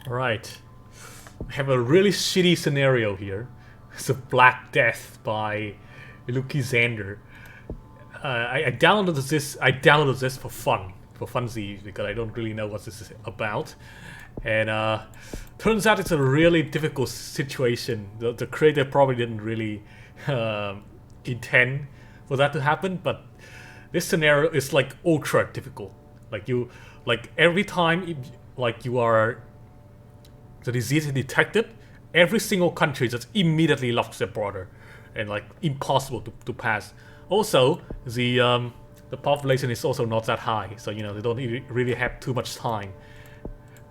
Alright. I have a really shitty scenario here. It's a Black Death by Lukeezander. I downloaded this. I downloaded this for fun, for funsies, because I don't really know what this is about. And turns out it's a really difficult situation. The creator probably didn't really intend for that to happen, but this scenario is like ultra difficult. Like every time, like you are, the disease is detected, every single country just immediately locks their border, and like impossible to pass. Also, the population is also not that high, so you know they don't really have too much time.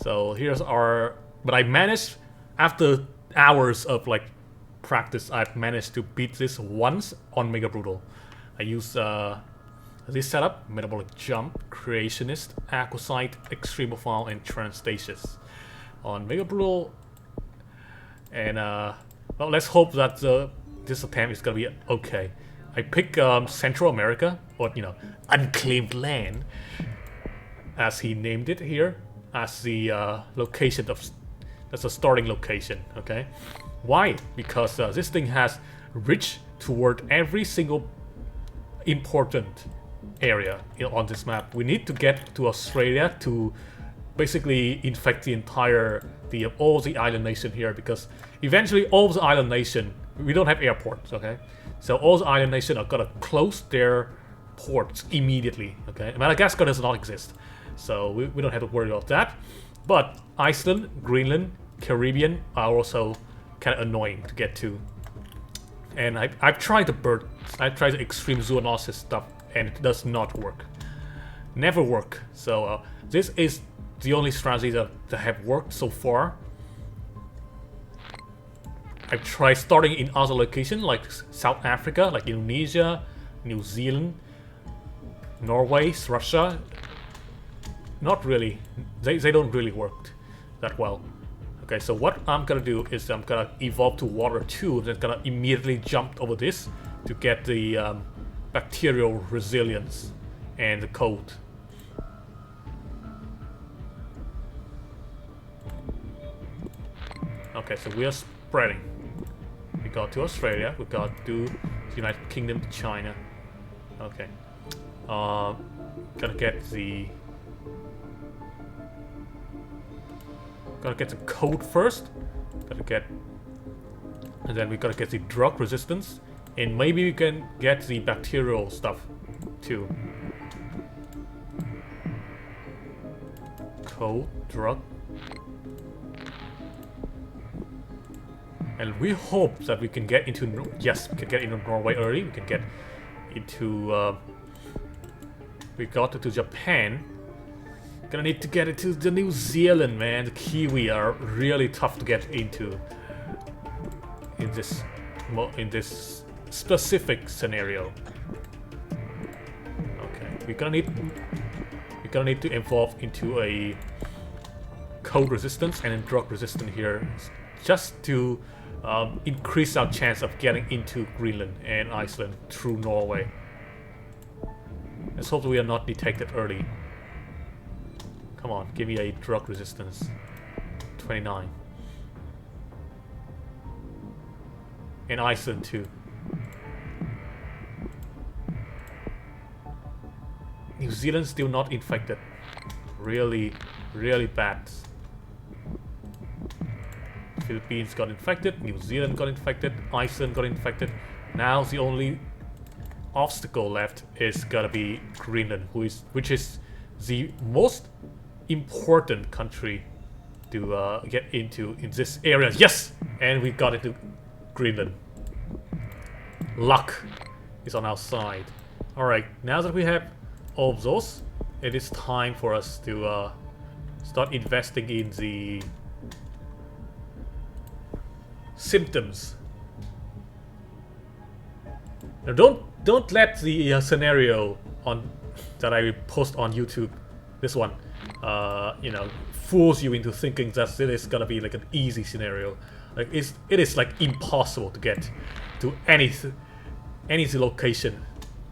So here's our. But I managed, after hours of like practice, I've managed to beat this once on Mega Brutal. I use this setup: Metabolic Jump, Creationist, Aquasite, Extremophile, and Transstasis on Mega Brutal. And well, let's hope that this attempt is gonna be okay. I pick Central America, or you know, unclaimed land, as he named it here, as the location of. That's a starting location. Okay, why? Because this thing has reached toward every single important area on this map. We need to get to Australia to basically infect the entire all the island nation here, because eventually all the island nation, we don't have airports, okay? So all the island nation are gonna close their ports immediately, okay? Madagascar does not exist, so we don't have to worry about that. But Iceland, Greenland, Caribbean are also kind of annoying to get to. And I've tried I've tried the extreme zoonosis stuff, and it does not work. Never work. So this is the only strategy that have worked so far. I've tried starting in other locations like South Africa, like Indonesia, New Zealand, Norway, Russia. Not really. They don't really work that well. Okay, so what I'm gonna do is I'm gonna evolve to water 2, then gonna immediately jump over this to get the bacterial resilience and the cold. Okay, so we are spreading. We got to Australia, we got to the United Kingdom, China. Okay. Gotta get the code first. And then we gotta get the drug resistance. And maybe we can get the bacterial stuff too. Code, drug. And we hope that we can get into... Yes, we can get into Norway early. We can get into... we got to Japan. Gonna need to get into the New Zealand, man. The Kiwi are really tough to get into in this specific scenario. Okay, we're gonna need to evolve into a cold resistance and a drug resistant here, just to increase our chance of getting into Greenland and Iceland through Norway. Let's hope we are not detected early. Come on, give me a drug resistance. 29. In Iceland too. New Zealand still not infected. Really, really bad. Philippines got infected, New Zealand got infected, Iceland got infected. Now the only obstacle left is gonna be Greenland, which is the most important country to get into in this area. Yes! And we got into Greenland. Luck is on our side. Alright, now that we have all of those, it is time for us to start investing in the symptoms. Now don't let the scenario on that I post on YouTube, this one, you know, fools you into thinking that it is gonna be like an easy scenario. Like it is like impossible to get to any location.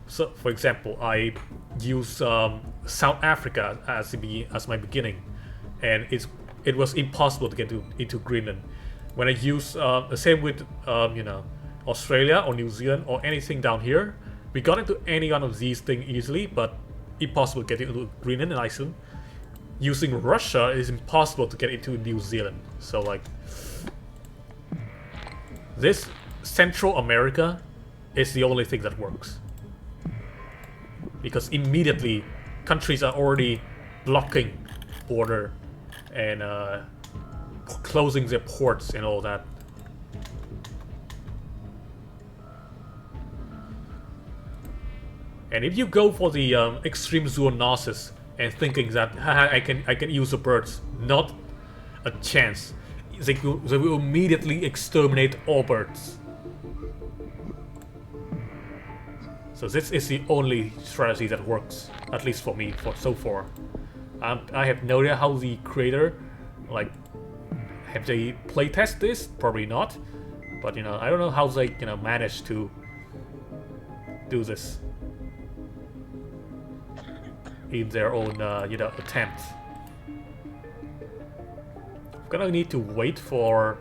So, for example, I use South Africa as my beginning, and it's it was impossible to get into Greenland. When I use the same with you know, Australia or New Zealand or anything down here, we got into any one of these things easily, but impossible to get into Greenland and Iceland. Using Russia is impossible to get into New Zealand. So like, this Central America is the only thing that works, because immediately countries are already blocking border and closing their ports and all that. And if you go for the extreme zoonosis and thinking that haha, I can use the birds, not a chance. They will immediately exterminate all birds. So this is the only strategy that works, at least for me, for so far. I have no idea how the creator, like, have they playtest this? Probably not. But you know, I don't know how they managed to do this in their own attempt. I'm gonna need to wait for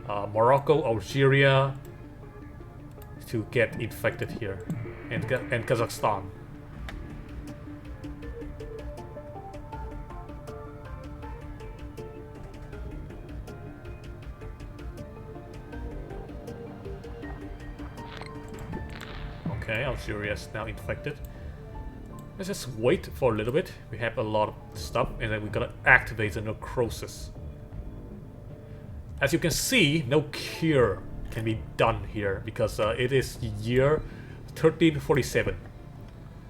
Morocco, Algeria to get infected here, and Kazakhstan. Okay, Algeria is now infected. Let's just wait for a little bit. We have a lot of stuff, and then we're gonna activate the necrosis. As you can see, no cure can be done here because it is year 1347.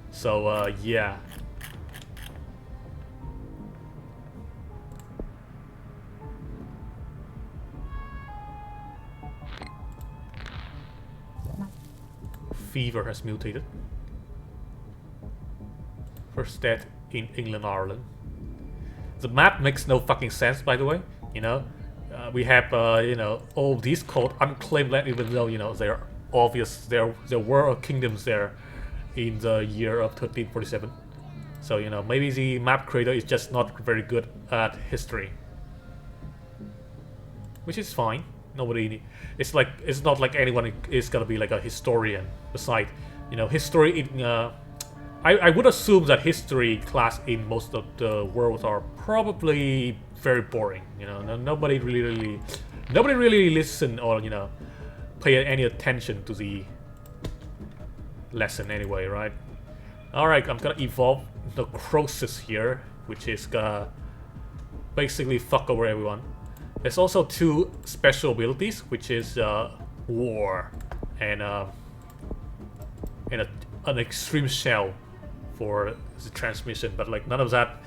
So yeah. Fever has mutated. First death in England, Ireland. The map makes no fucking sense, by the way. You know, we have all these called unclaimed land, even though they're obvious. There were kingdoms there in the year of 1347. So maybe the map creator is just not very good at history, which is fine. Nobody. It's not like anyone is gonna be like a historian. Besides, history in. I would assume that history class in most of the world are probably very boring. Nobody really listen or pay any attention to the lesson anyway, right? All right, I'm gonna evolve the necrosis here, which is gonna basically fuck over everyone. There's also two special abilities, which is war and an extreme shell for the transmission, but like none of that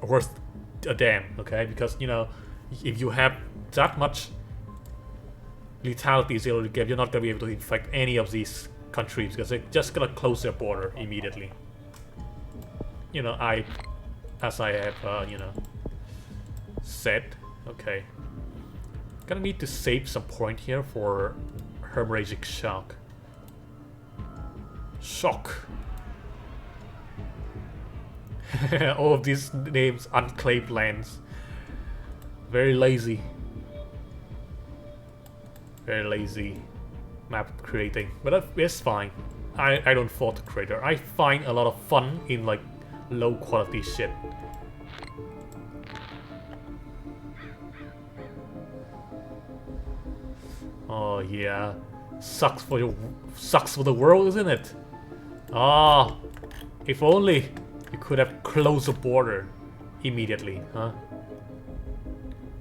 worth a damn, okay? Because if you have that much lethality zero to give, you're not gonna be able to infect any of these countries because they're just gonna close their border immediately. As I have said, okay. Gonna need to save some point here for hemorrhagic shock. All of these names, unclaimed lands. Very lazy. Very lazy map creating. But it's fine. I don't fault the creator. I find a lot of fun in like low quality shit. Oh yeah. Sucks for the world, isn't it? Ah, if only you could have closed the border immediately, huh?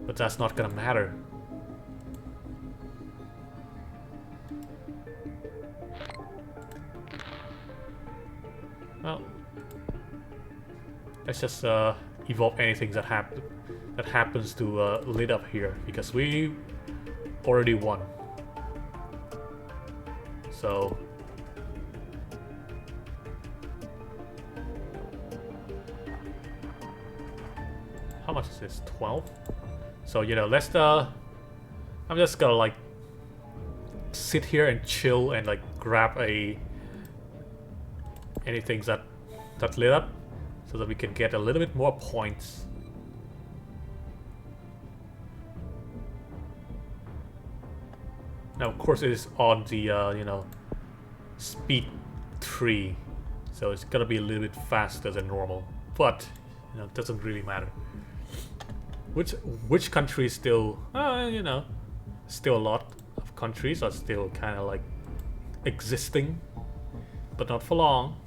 But that's not gonna matter. Well, let's just evolve anything that happens to lit up here, because we already won. So how much is this? 12? So let's I'm just gonna like sit here and chill and like grab anything that lit up. so that we can get a little bit more points. Now, of course, it is on the you know, speed 3, so it's gonna be a little bit faster than normal. But you know, it doesn't really matter. Which country is still, you know, still a lot of countries are still kind of like existing, but not for long.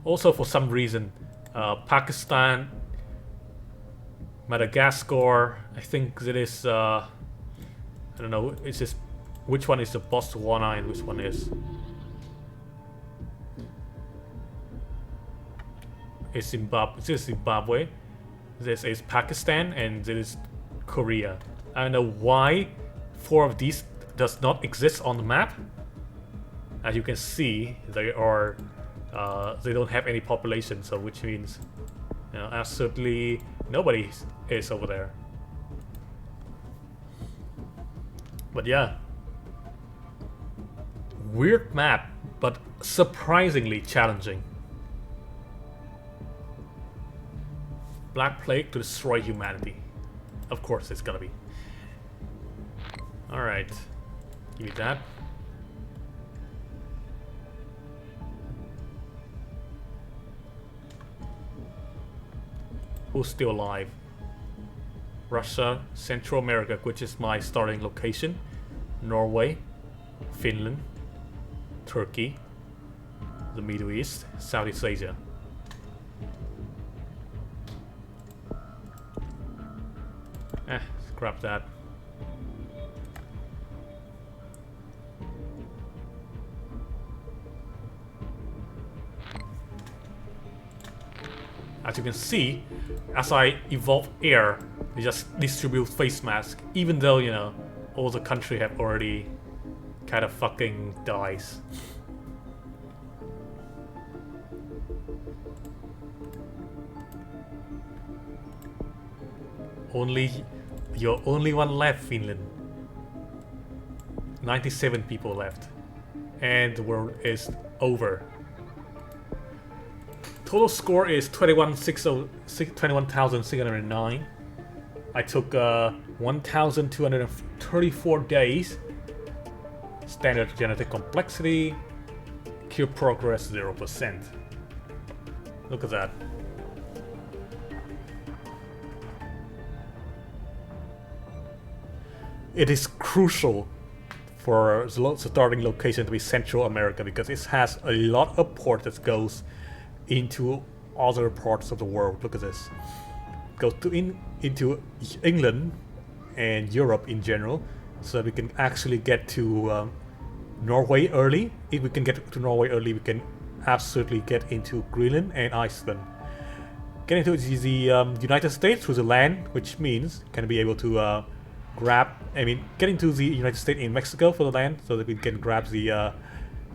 Also, for some reason, Pakistan, Madagascar, I think that is, I don't know, it's just, which one is the Botswana and which one is? It's Zimbabwe. This is Zimbabwe. This is Pakistan, and this is Korea. I don't know why 4 of these does not exist on the map. As you can see, they are they don't have any population, so which means, you know, absolutely nobody is over there. But yeah, weird map, but surprisingly challenging. Black Plague to destroy humanity. Of course it's gonna be. Alright. Give me that. Who's still alive? Russia, Central America, which is my starting location. Norway, Finland, Turkey, the Middle East, Southeast Asia. Scrap that. As you can see, as I evolve air, they just distribute face masks, even though, you know, all the country have already kind of fucking dies. You're only one left, Finland. 97 people left. And the world is over. Total score is 21,609. I took 1,234 days. Standard genetic complexity. Cure progress 0%. Look at that. It is crucial for the starting location to be Central America because it has a lot of port that goes into other parts of the world. Look at this. Goes to into England and Europe in general, so that we can actually get to Norway early. If we can get to Norway early, we can absolutely get into Greenland and Iceland. Get into the United States through the land, which means can be able to get into the United States in Mexico for the land, so that we can grab the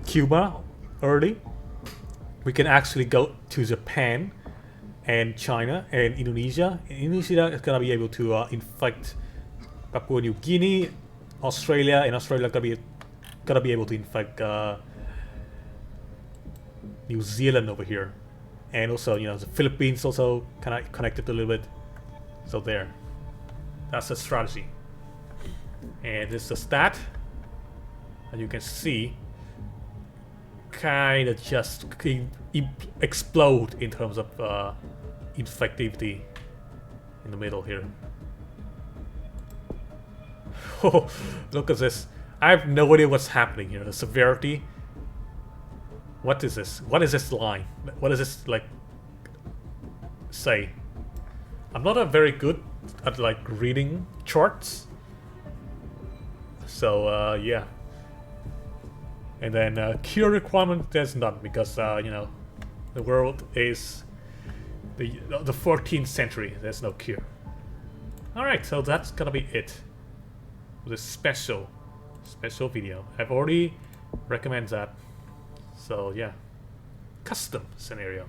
Cuba early. We can actually go to Japan and China and Indonesia. Indonesia is gonna be able to infect Papua New Guinea, Australia, and Australia gonna be able to infect New Zealand over here, and also, you know, the Philippines also kind of connected a little bit. So there, that's the strategy. And this is the stat, and you can see, kind of just explode in terms of infectivity in the middle here. Oh, look at this. I have no idea what's happening here. The severity. What is this? What is this line? What does this like say? I'm not a very good at like reading charts. So yeah. And then cure requirement, there's none because you know, the world is the 14th century. There's no cure. All right, so that's gonna be it. This special video. I've already recommended that. So yeah, custom scenario.